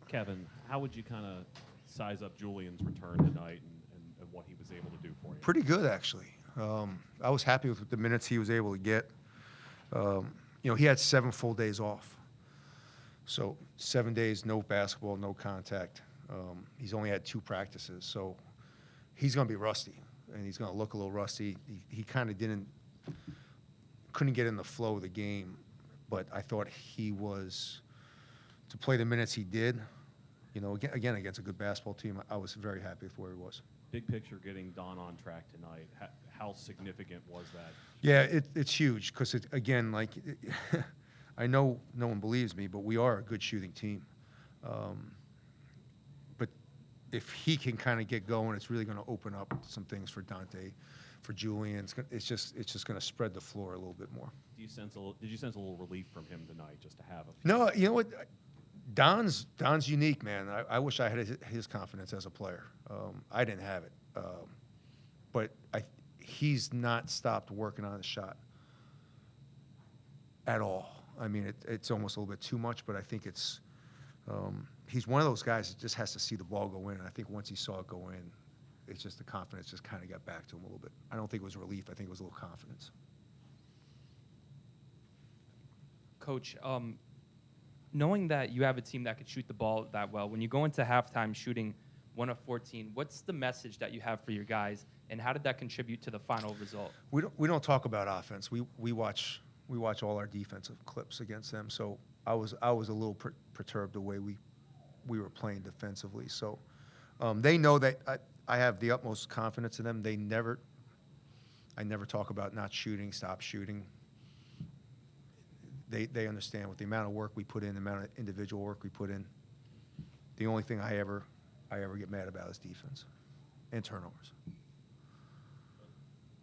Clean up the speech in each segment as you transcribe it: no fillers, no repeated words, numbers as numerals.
Kevin, how would you kind of size up Julian's return tonight and what he was able to do for you? Pretty good, actually. I was happy with the minutes he was able to get. He had 7 full days off. So 7 days, no basketball, no contact. He's only had 2 practices. So he's going to be rusty, and he's going to look a little rusty. He kind of couldn't get in the flow of the game, but I thought he was, to play the minutes he did, again against a good basketball team, I was very happy with where he was. Big picture, getting Don on track tonight, how significant was that? Yeah, it's huge because, again, I know no one believes me, but we are a good shooting team. But if he can kind of get going, it's really going to open up some things for Dante, for Julian. It's just going to spread the floor a little bit more. Did you sense a little relief from him tonight, just to have a few? No, you know what? Don's unique, man. I wish I had his confidence as a player. I didn't have it, but he's not stopped working on his shot at all. I mean, it's almost a little bit too much, but I think it's he's one of those guys that just has to see the ball go in. And I think once he saw it go in, it's just the confidence just kind of got back to him a little bit. I don't think it was relief. I think it was a little confidence. Coach, knowing that you have a team that could shoot the ball that well, when you go into halftime shooting 1 of 14, what's the message that you have for your guys, and how did that contribute to the final result? We don't talk about offense. We watch all our defensive clips against them. So I was a little perturbed the way we were playing defensively. So they know that I have the utmost confidence in them. I never talk about not shooting, stop shooting. They understand with the amount of work we put in, the amount of individual work we put in. The only thing I ever get mad about is defense and turnovers.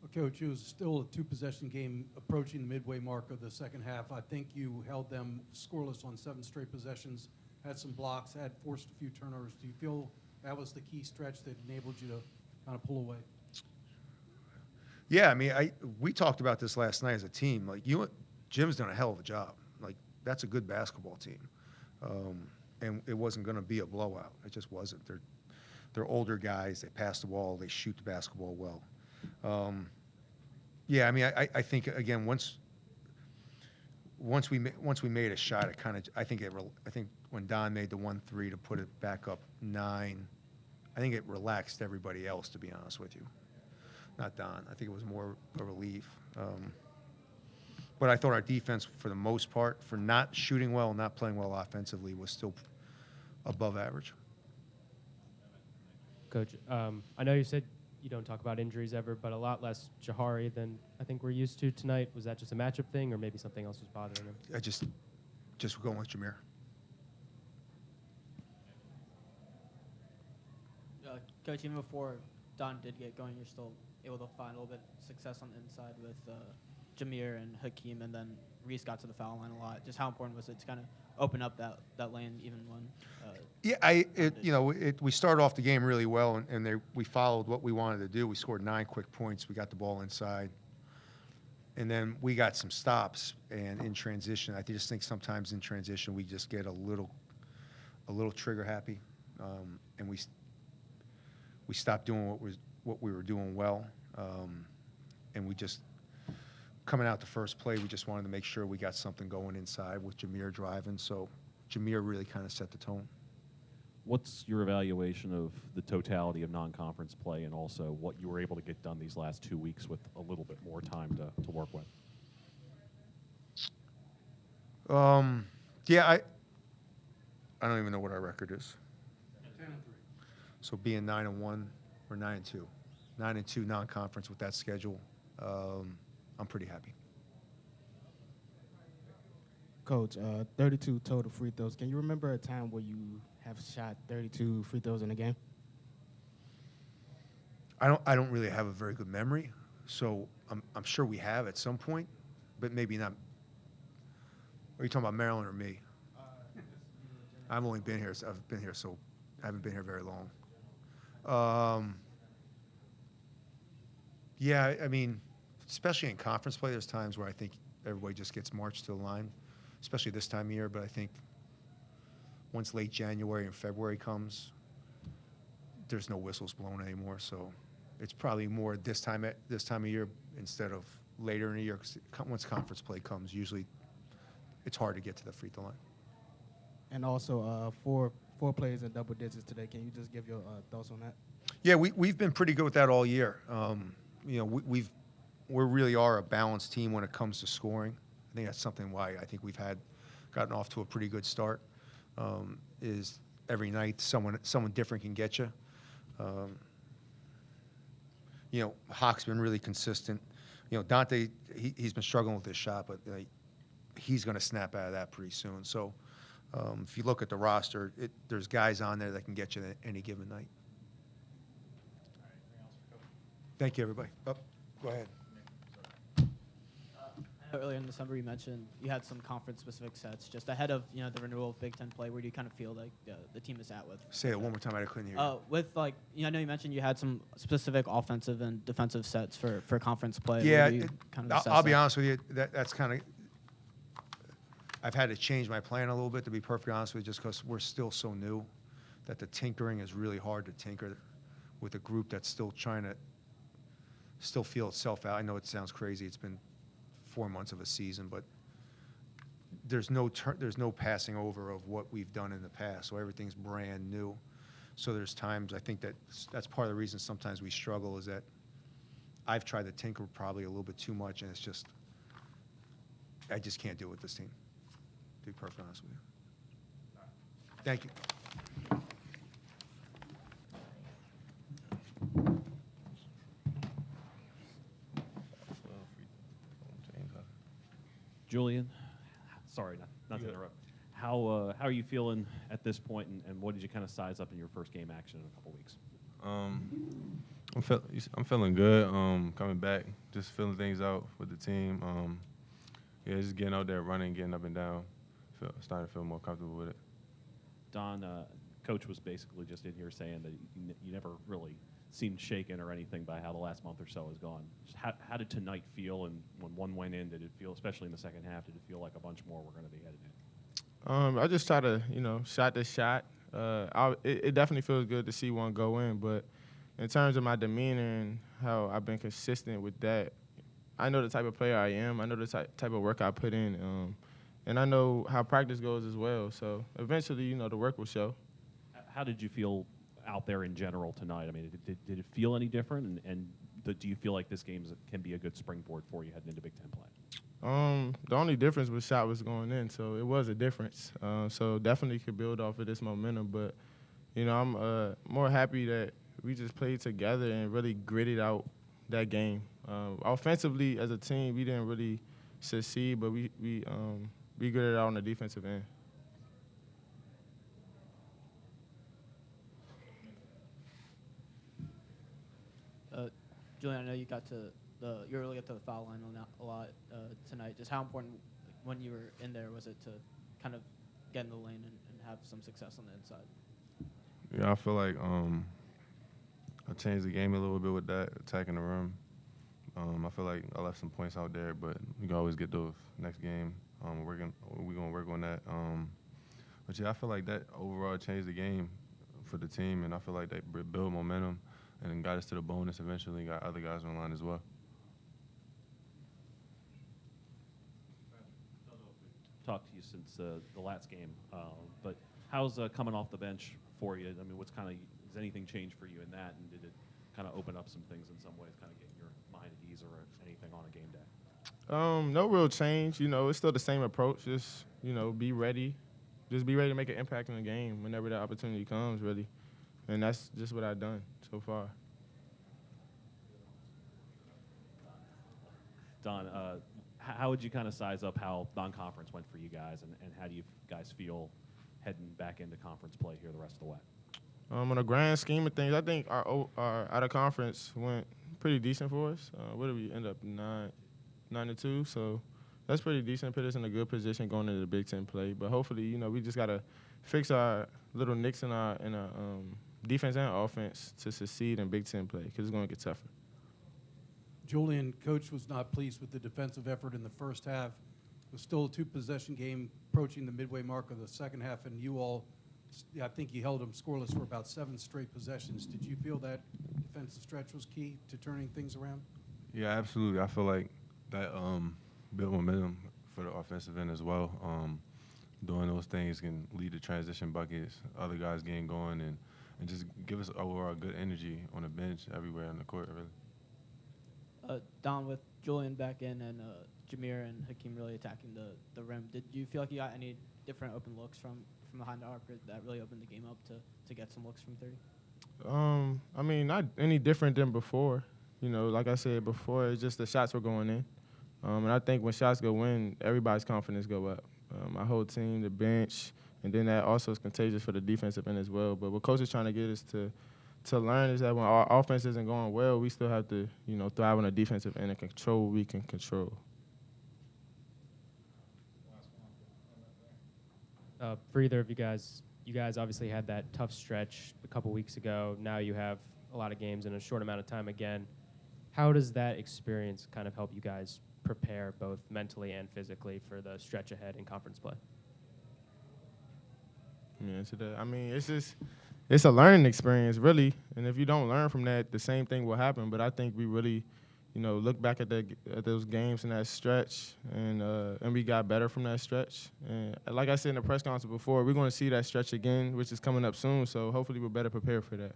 Well, Coach, it was still a 2-possession game approaching the midway mark of the second half. I think you held them scoreless on 7 straight possessions, had some blocks, had forced a few turnovers. Do you feel that was the key stretch that enabled you to kind of pull away? Yeah, I mean, we talked about this last night as a team. Jim's done a hell of a job. That's a good basketball team, and it wasn't going to be a blowout. It just wasn't. They're older guys. They pass the ball. They shoot the basketball well. Yeah, I mean, I think again once we made a shot, I think when Don made the 1-3 to put it back up 9, I think it relaxed everybody else. To be honest with you, not Don. I think it was more a relief. But I thought our defense, for the most part, for not shooting well, not playing well offensively, was still above average. Coach, I know you said you don't talk about injuries ever, but a lot less Jahari than I think we're used to tonight. Was that just a matchup thing, or maybe something else was bothering him? I just going with Jameer. Coach, even before Don did get going, you're still able to find a little bit of success on the inside with Jameer and Hakeem, and then Reese got to the foul line a lot. Just how important was it to kind of open up that lane even when? We started off the game really well, and we followed what we wanted to do. We scored 9 quick points. We got the ball inside, and then we got some stops. And in transition, I just think sometimes in transition we just get a little trigger happy, and we stopped doing what we were doing well, and we just. Coming out the first play, we just wanted to make sure we got something going inside with Jameer driving. So Jameer really kind of set the tone. What's your evaluation of the totality of non-conference play and also what you were able to get done these last 2 weeks with a little bit more time to work with? Yeah, I don't even know what our record is. 10-3. So being 9-1 or 9-2, 9-2 non-conference with that schedule, I'm pretty happy. Coach, 32 total free throws. Can you remember a time where you have shot 32 free throws in a game? I don't really have a very good memory, so I'm sure we have at some point, but maybe not. Are you talking about Maryland or me? I've only been here. I've been here, so I haven't been here very long. Yeah, I mean, especially in conference play, there's times where I think everybody just gets marched to the line, especially this time of year. But I think once late January and February comes, there's no whistles blown anymore. So it's probably more this time of year instead of later in the year, because once conference play comes, usually it's hard to get to the free throw line. And also, four plays in double digits today. Can you just give your thoughts on that? Yeah, we've been pretty good with that all year. You know, we really are a balanced team when it comes to scoring. I think that's something why I think we've gotten off to a pretty good start. Is every night someone different can get you. You know, Hawk's been really consistent. You know, Dante, he's been struggling with his shot, but he's going to snap out of that pretty soon. So if you look at the roster, there's guys on there that can get you any given night. Thank you, everybody. Oh, go ahead. Earlier in December, you mentioned you had some conference-specific sets just ahead of the renewal of Big Ten play. Where do you kind of feel like the team is at with? Say it one more time. I couldn't hear you. With I know you mentioned you had some specific offensive and defensive sets for conference play. Yeah, I'll be honest with you. That's kind of. I've had to change my plan a little bit, to be perfectly honest with you, just because we're still so new, that the tinkering is really hard to tinker with a group that's still trying to feel itself out. I know it sounds crazy. It's been 4 months of a season, but there's no passing over of what we've done in the past. So everything's brand new. So there's times I think that's part of the reason sometimes we struggle, is that I've tried to tinker probably a little bit too much, and it's just I just can't do it with this team, to be perfectly honest with you. Thank you. Julian, sorry, not to interrupt. How are you feeling at this point, and what did you kind of size up in your first game action in a couple weeks? I'm feeling good. Coming back, just feeling things out with the team. Yeah, just getting out there, running, getting up and down. Starting to feel more comfortable with it. Don, Coach was basically just in here saying that you never really seemed shaken or anything by how the last month or so has gone. Just how did tonight feel, and when one went in, did it feel, especially in the second half, did it feel like a bunch more were going to be headed in? I just try to, shot to shot. It definitely feels good to see one go in, but in terms of my demeanor and how I've been consistent with that, I know the type of player I am. I know the type of work I put in, and I know how practice goes as well. So eventually, the work will show. How did you feel out there in general tonight? I mean, did it feel any different? And do you feel like this game can be a good springboard for you heading into Big Ten play? The only difference was shot was going in, so it was a difference. So definitely could build off of this momentum. But, I'm more happy that we just played together and really gritted out that game. Offensively, as a team, we didn't really succeed, but we gritted out on the defensive end. Julian, I know you got to you really got to the foul line a lot tonight. Just how important, when you were in there, was it to kind of get in the lane and have some success on the inside? Yeah, I feel like I changed the game a little bit with that, attacking the rim. I feel like I left some points out there, but we can always get those next game. We're gonna work on that. But yeah, I feel like that overall changed the game for the team, and I feel like they built momentum and then got us to the bonus eventually, got other guys on the line as well. Talked to you since the last game, but how's coming off the bench for you? I mean, has anything changed for you in that, and did it kind of open up some things in some ways, kind of getting your mind at ease or anything on a game day? No real change. It's still the same approach. Just, be ready. Just be ready to make an impact in the game whenever that opportunity comes, really. And that's just what I've done so far. Don, how would you kind of size up how non-conference went for you guys, and how do you guys feel heading back into conference play here the rest of the way? On a grand scheme of things, I think our out-of-conference went pretty decent for us. What did we end up, 9-2? So that's pretty decent. Put us in a good position going into the Big Ten play. But hopefully, we just got to fix our little nicks in our defense and offense to succeed in Big Ten play, because it's going to get tougher. Julian, Coach was not pleased with the defensive effort in the first half. It was still a two-possession game approaching the midway mark of the second half, and you all I think you held them scoreless for about 7 straight possessions. Did you feel that defensive stretch was key to turning things around? Yeah, absolutely. I feel like that built momentum for the offensive end as well. Doing those things can lead to transition buckets, other guys getting going, and just give us overall good energy on the bench everywhere on the court, really. Don, with Julian back in and Jameer and Hakeem really attacking the rim, did you feel like you got any different open looks from behind the arc that really opened the game up to get some looks from 30? I mean, not any different than before. You know, like I said before, it's just the shots were going in. And I think when shots go in, everybody's confidence go up. My whole team, the bench, and then that also is contagious for the defensive end as well. But what coach is trying to get us to learn is that when our offense isn't going well, we still have to, you know, thrive on the defensive end and control what we can control. For either of you guys obviously had that tough stretch a couple weeks ago. Now you have a lot of games in a short amount of time again. How does that experience kind of help you guys prepare both mentally and physically for the stretch ahead in conference play? I mean, it's a learning experience, really. And if you don't learn from that, the same thing will happen. But I think we really, you know, look back at those games and that stretch, and we got better from that stretch. And like I said in the press conference before, we're going to see that stretch again, which is coming up soon. So hopefully we're better prepared for that.